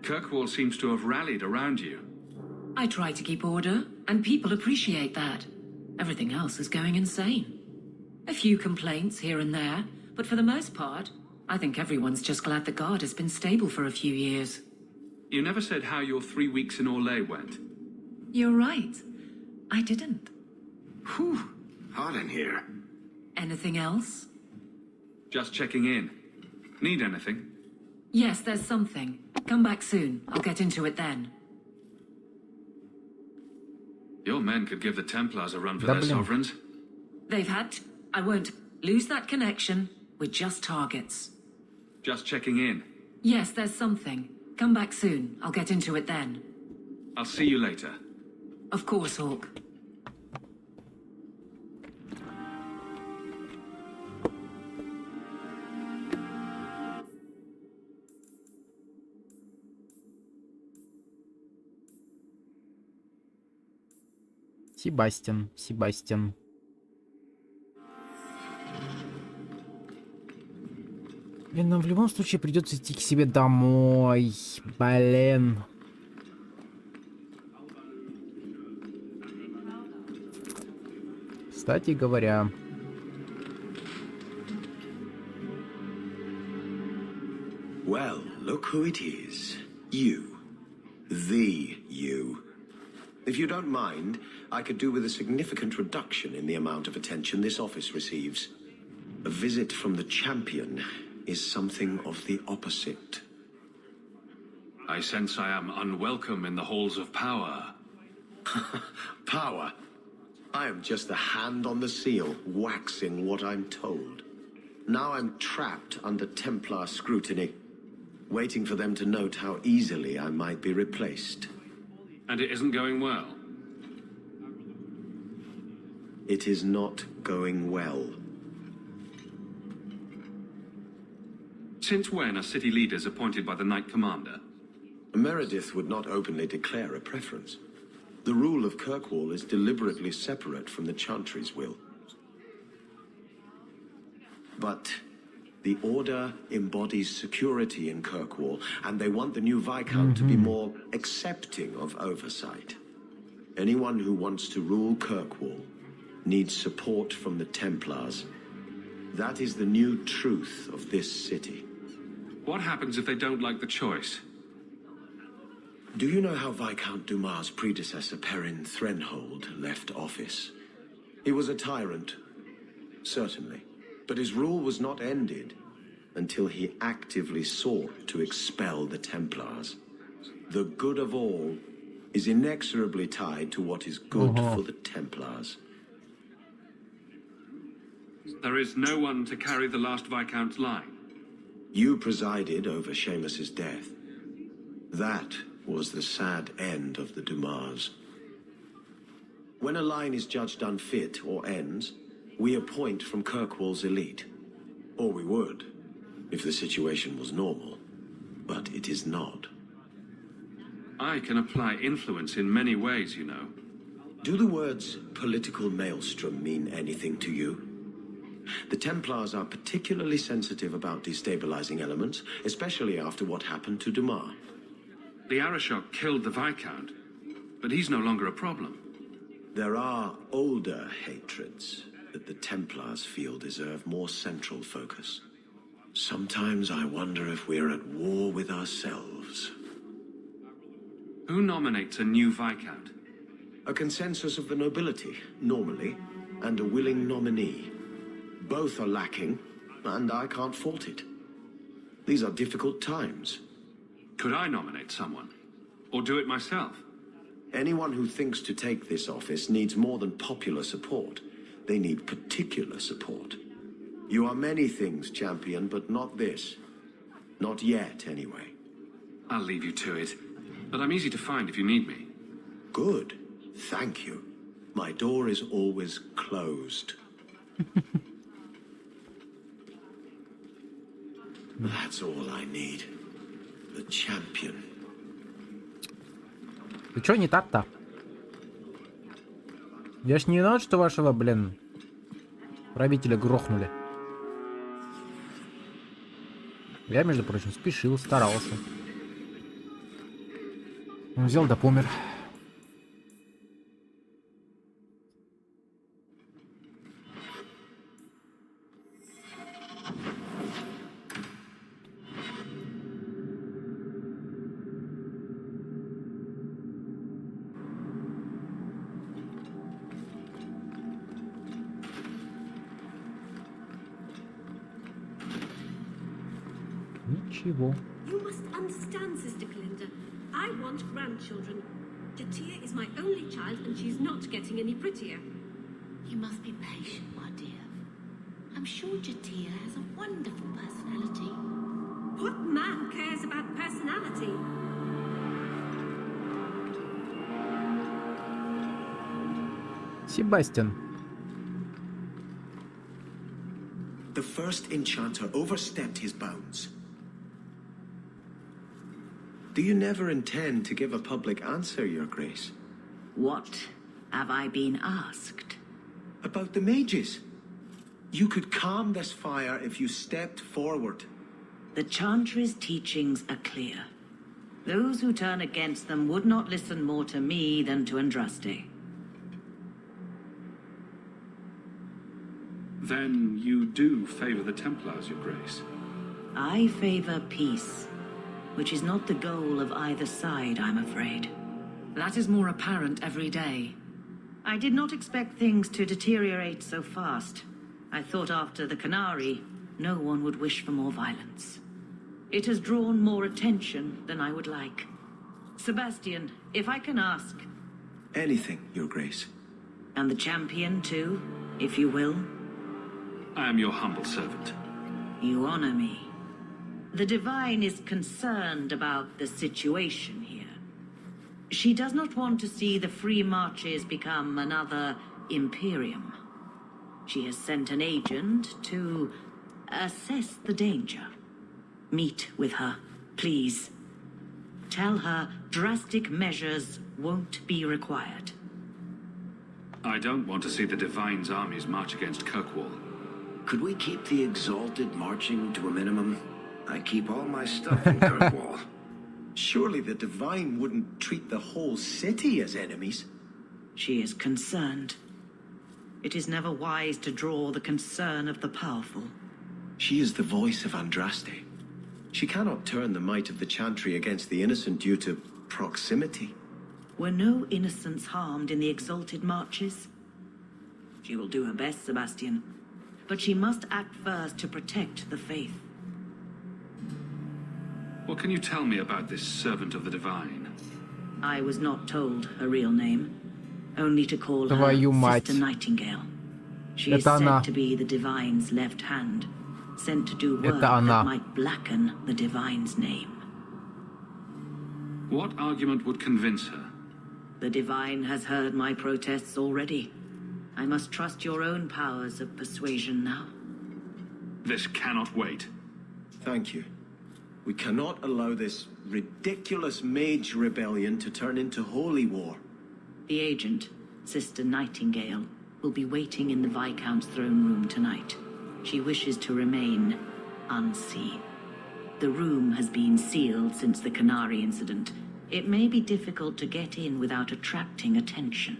Kirkwall seems to have rallied around you. I try to keep order, and people appreciate that. Everything else is going insane. A few complaints here and there, but for the most part, I think everyone's just glad the guard has been stable for a few years. You never said how your 3 weeks in Orlais went. You're right. I didn't. Whew, hot in here. Anything else? Just checking in. Need anything? Yes, there's something. Come back soon. I'll get into it then. Your men could give the Templars a run for their sovereigns. They've had... I won't lose that connection. We're just targets. Just checking in. Yes, there's something. Come back soon. I'll get into it then. I'll see you later. Of course, Hawk. Себастьян. И нам в любом случае придется идти к себе домой. Блин. Кстати говоря. Well, look who it is. You. The you. If you don't mind, I could do with a significant reduction in the amount of attention this office receives. A visit from the champion is something of the opposite. I sense I am unwelcome in the halls of power. Power? I am just the hand on the seal, waxing what I'm told. Now I'm trapped under Templar scrutiny, waiting for them to note how easily I might be replaced. And it isn't going well? It is not going well. Since when are city leaders appointed by the Knight Commander? Meredith would not openly declare a preference. The rule of Kirkwall is deliberately separate from the Chantry's will. But the Order embodies security in Kirkwall, and they want the new Viscount to be more accepting of oversight. Anyone who wants to rule Kirkwall needs support from the Templars. That is the new truth of this city. What happens if they don't like the choice? Do you know how Viscount Dumas' predecessor, Perrin Threnhold, left office? He was a tyrant, certainly. But his rule was not ended until he actively sought to expel the Templars. The good of all is inexorably tied to what is good for the Templars. There is no one to carry the last Viscount's line. You presided over Seamus's death. That was the sad end of the Dumas. When a line is judged unfit or ends, we appoint from Kirkwall's elite. Or we would, if the situation was normal. But it is not. I can apply influence in many ways, you know. Do the words political maelstrom mean anything to you? The Templars are particularly sensitive about destabilizing elements, especially after what happened to Dumas. The Arashok killed the Viscount, but he's no longer a problem. There are older hatreds that the Templars feel deserve more central focus. Sometimes I wonder if we're at war with ourselves. Who nominates a new Viscount? A consensus of the nobility, normally, and a willing nominee. Both are lacking, and I can't fault it. These are difficult times. Could I nominate someone? Or do it myself? Anyone who thinks to take this office needs more than popular support. They need particular support. You are many things, champion, but not this. Not yet, anyway. I'll leave you to it. But I'm easy to find if you need me. Good. Thank you. My door is always closed. That's all I need. The champion. Ты чё не так-то? Я ж не виноват, что вашего, блин, правителя грохнули. Я, между прочим, спешил, старался. Он взял да помер. Чего? You must understand, Sister Glinda. I want grandchildren. Jatia is my only child, and she's not getting any prettier. You must be patient, my dear. I'm sure Jatia has a wonderful personality. What man cares about personality? Себастьян. The first enchanter overstepped his bounds. Do you never intend to give a public answer, Your Grace? What have I been asked? About the mages. You could calm this fire if you stepped forward. The Chantry's teachings are clear. Those who turn against them would not listen more to me than to Andraste. Then you do favor the Templars, Your Grace? I favor peace, which is not the goal of either side, I'm afraid. That is more apparent every day. I did not expect things to deteriorate so fast. I thought after the Canary, no one would wish for more violence. It has drawn more attention than I would like. Sebastian, if I can ask... Anything, Your Grace. And the champion too, if you will? I am your humble servant. You honor me. The Divine is concerned about the situation here. She does not want to see the Free Marches become another Imperium. She has sent an agent to assess the danger. Meet with her, please. Tell her drastic measures won't be required. I don't want to see the Divine's armies march against Kirkwall. Could we keep the Exalted marching to a minimum? I keep all my stuff in Kirkwall. Surely the Divine wouldn't treat the whole city as enemies. She is concerned. It is never wise to draw the concern of the powerful. She is the voice of Andraste. She cannot turn the might of the Chantry against the innocent due to proximity. Were no innocents harmed in the Exalted marches? She will do her best, Sebastian. But she must act first to protect the faith. What can you tell me about this servant of the Divine? I was not told her real name. Only to call her Твою мать. Sister Nightingale. She is Это она. said to be the Divine's left hand, sent to do work Это она. that might blacken the Divine's name. What argument would convince her? The Divine has heard my protests already. I must trust your own powers of persuasion now. This cannot wait. Thank you. We cannot allow this ridiculous mage rebellion to turn into holy war. The agent, Sister Nightingale, will be waiting in the Viscount's throne room tonight. She wishes to remain unseen. The room has been sealed since the Canary incident. It may be difficult to get in without attracting attention.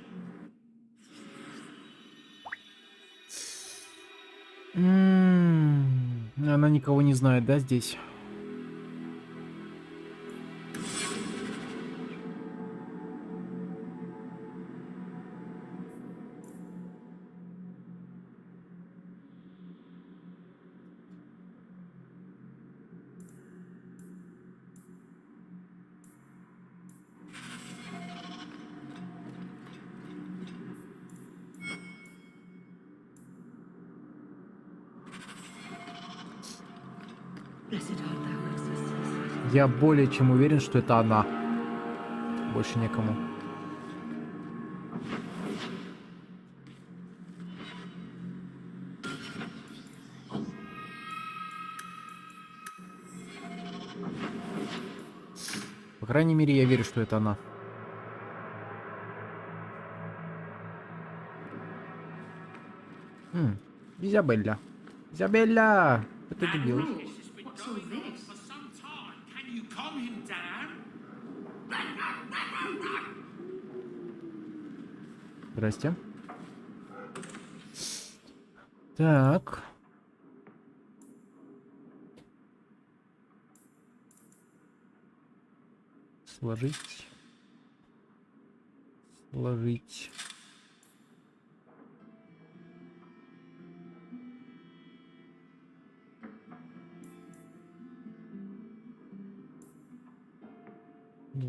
Она никого не знает, да, здесь? Я более чем уверен, что это она. Больше некому. По крайней мере, я верю, что это она. Изабелля. Изабелля! Что ты делаешь? What's all this? For some time, can you calm him down? Здрасте. Так. Сложить. Сложить.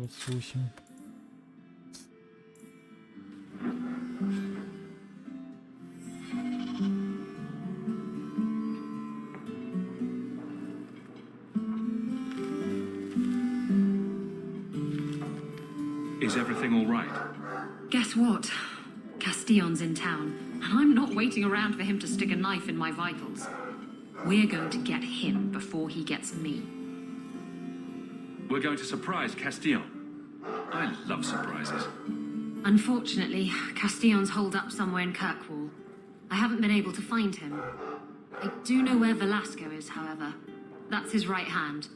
38. Is everything all right? Guess what? Castillon's in town, and I'm not waiting around for him to stick a knife in my vitals. We're going to get him before he gets me. We're going to surprise Castillon. I love surprises. Unfortunately, Castillon's holed up somewhere in Kirkwall. I haven't been able to find him. I do know where Velasco is, however. That's his right hand.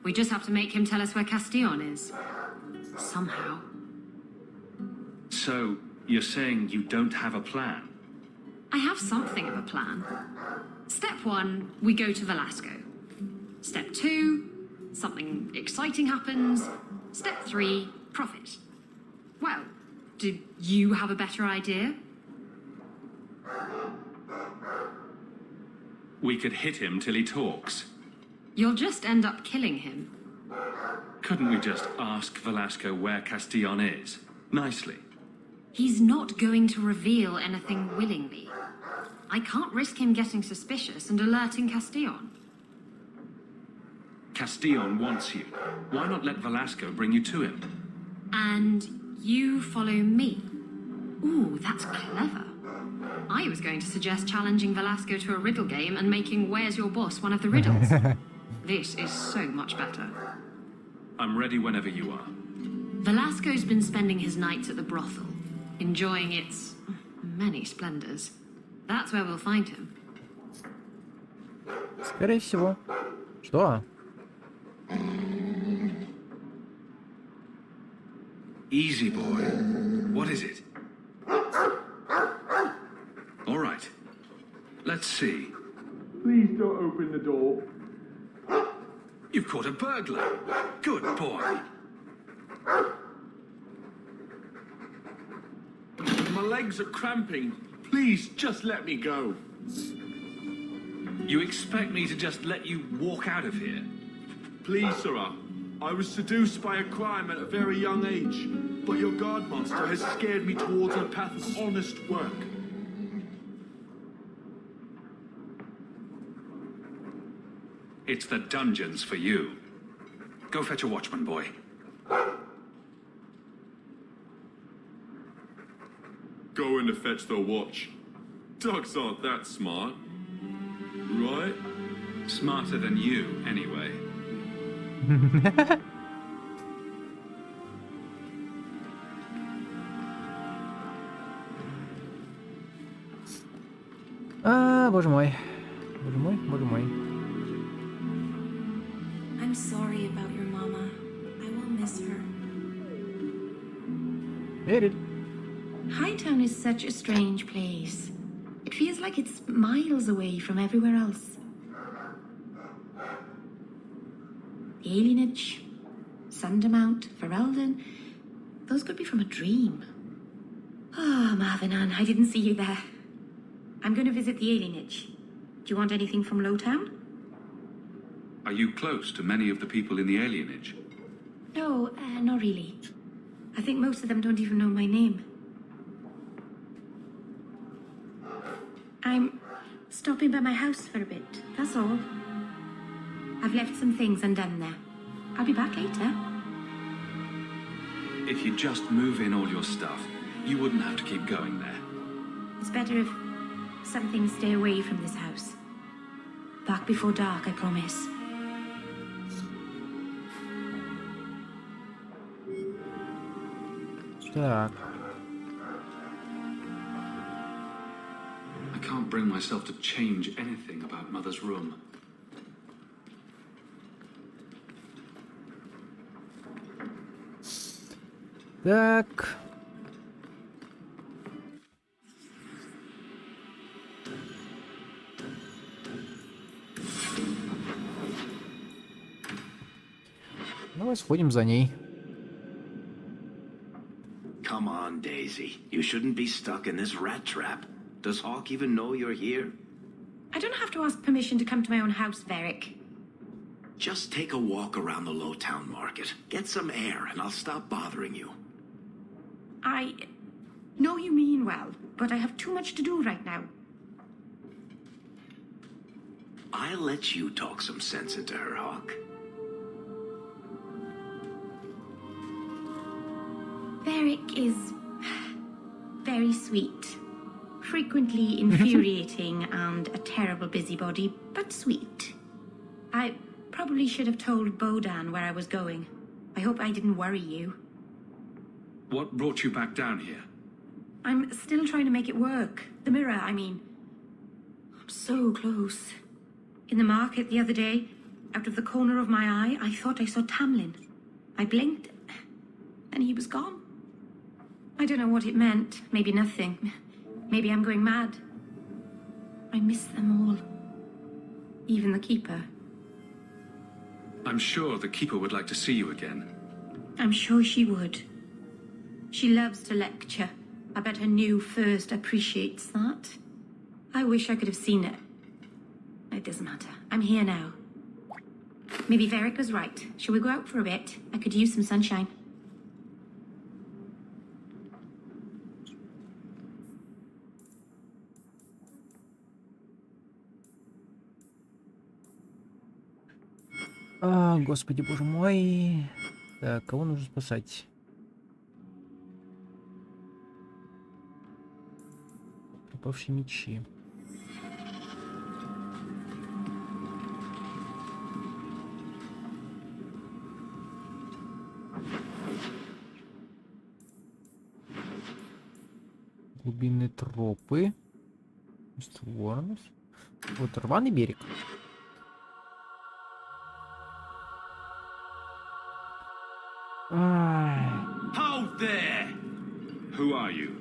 We just have to make him tell us where Castillon is. Somehow. So, you're saying you don't have a plan? I have something of a plan. Step 1, we go to Velasco. Step 2, something exciting happens. Step 3, profit. Well, do you have a better idea? We could hit him till he talks. You'll just end up killing him. Couldn't we just ask Velasco where Castillon is? Nicely. He's not going to reveal anything willingly. I can't risk him getting suspicious and alerting Castillon. Castillon wants you. Why not let Velasco bring you to him? And you follow me. Ooh, that's clever. I was going to suggest challenging Velasco to a riddle game and making Where's Your Boss one of the riddles. This is so much better. I'm ready whenever you are. Velasco's been spending his nights at the brothel, enjoying its many splendors. That's where we'll find him. Скорее всего. Что? Easy, boy. What is it? All right. Let's see. Please don't open the door. You've caught a burglar. Good boy. My legs are cramping. Please, just let me go. You expect me to just let you walk out of here? Please, sirrah. I was seduced by a crime at a very young age, but your guard master has scared me towards a path of honest work. It's the dungeons for you. Go fetch a watchman, boy. Going to fetch the watch. Dogs aren't that smart. Right? Smarter than you, anyway. Боже мой. Боже мой, боже мой. I'm sorry about your mama. I will miss her. Верит. Hightown is such a strange place. It feels like it's miles away from everywhere else. The alienage, Sundermount, Ferelden, those could be from a dream. Ah, Marvinan, I didn't see you there. I'm going to visit the alienage. Do you want anything from Lowtown? Are you close to many of the people in the alienage? No, not really. I think most of them don't even know my name. I'm stopping by my house for a bit, that's all. I've left some things undone there. I'll be back later. If you just move in all your stuff, you wouldn't have to keep going there. It's better if some things stay away from this house. Back before dark, I promise. Так. I can't bring myself to change anything about Mother's room. Так. Давай сходим за ней. Come on, Daisy. You shouldn't be stuck in this rat trap. Does Hawk even know you're here? I don't have to ask permission to come to my own house, Varric. Just take a walk around the Lowtown Market. Get some air, and I'll stop bothering you. I know you mean well, but I have too much to do right now. I'll let you talk some sense into her, Hawk. Varric is very sweet. Frequently infuriating and a terrible busybody, but sweet. I probably should have told Bodan where I was going. I hope I didn't worry you. What brought you back down here? I'm still trying to make it work. The mirror, I mean. I'm so close. In the market the other day, out of the corner of my eye, I thought I saw Tamlin. I blinked, and he was gone. I don't know what it meant. Maybe nothing. Maybe I'm going mad. I miss them all. Even the Keeper. I'm sure the Keeper would like to see you again. I'm sure she would. She loves to lecture. I bet her new first appreciates that. I wish I could have seen it. It doesn't matter. I'm here now. Maybe Varric was right. Shall we go out for a bit? I could use some sunshine. Господи, боже мой. Так, кого нужно спасать? Пропавшие мечи. Глубинные тропы. Ворнус. Вот рваный берег. Hold there! Who are you?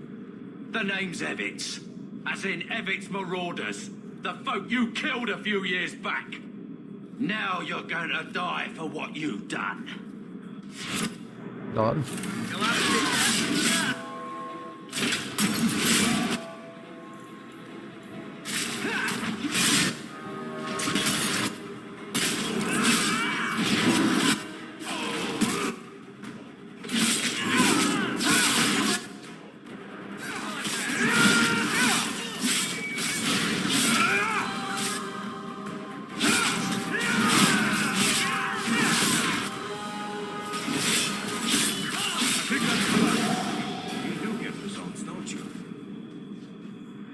The name's Evitz. As in Evitz Marauders. The folk you killed a few years back. Now you're going to die for what you've done. Да ладно.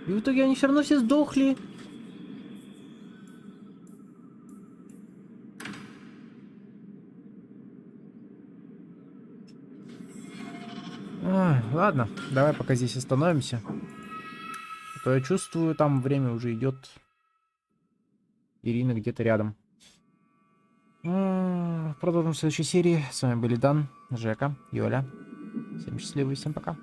И в итоге они все равно все сдохли. Ладно, давай пока здесь остановимся. А то я чувствую, там время уже идет. Ирина где-то рядом. Продолжим в следующей серии. С вами были Дан, Жека, Юля. Всем счастливо и всем пока.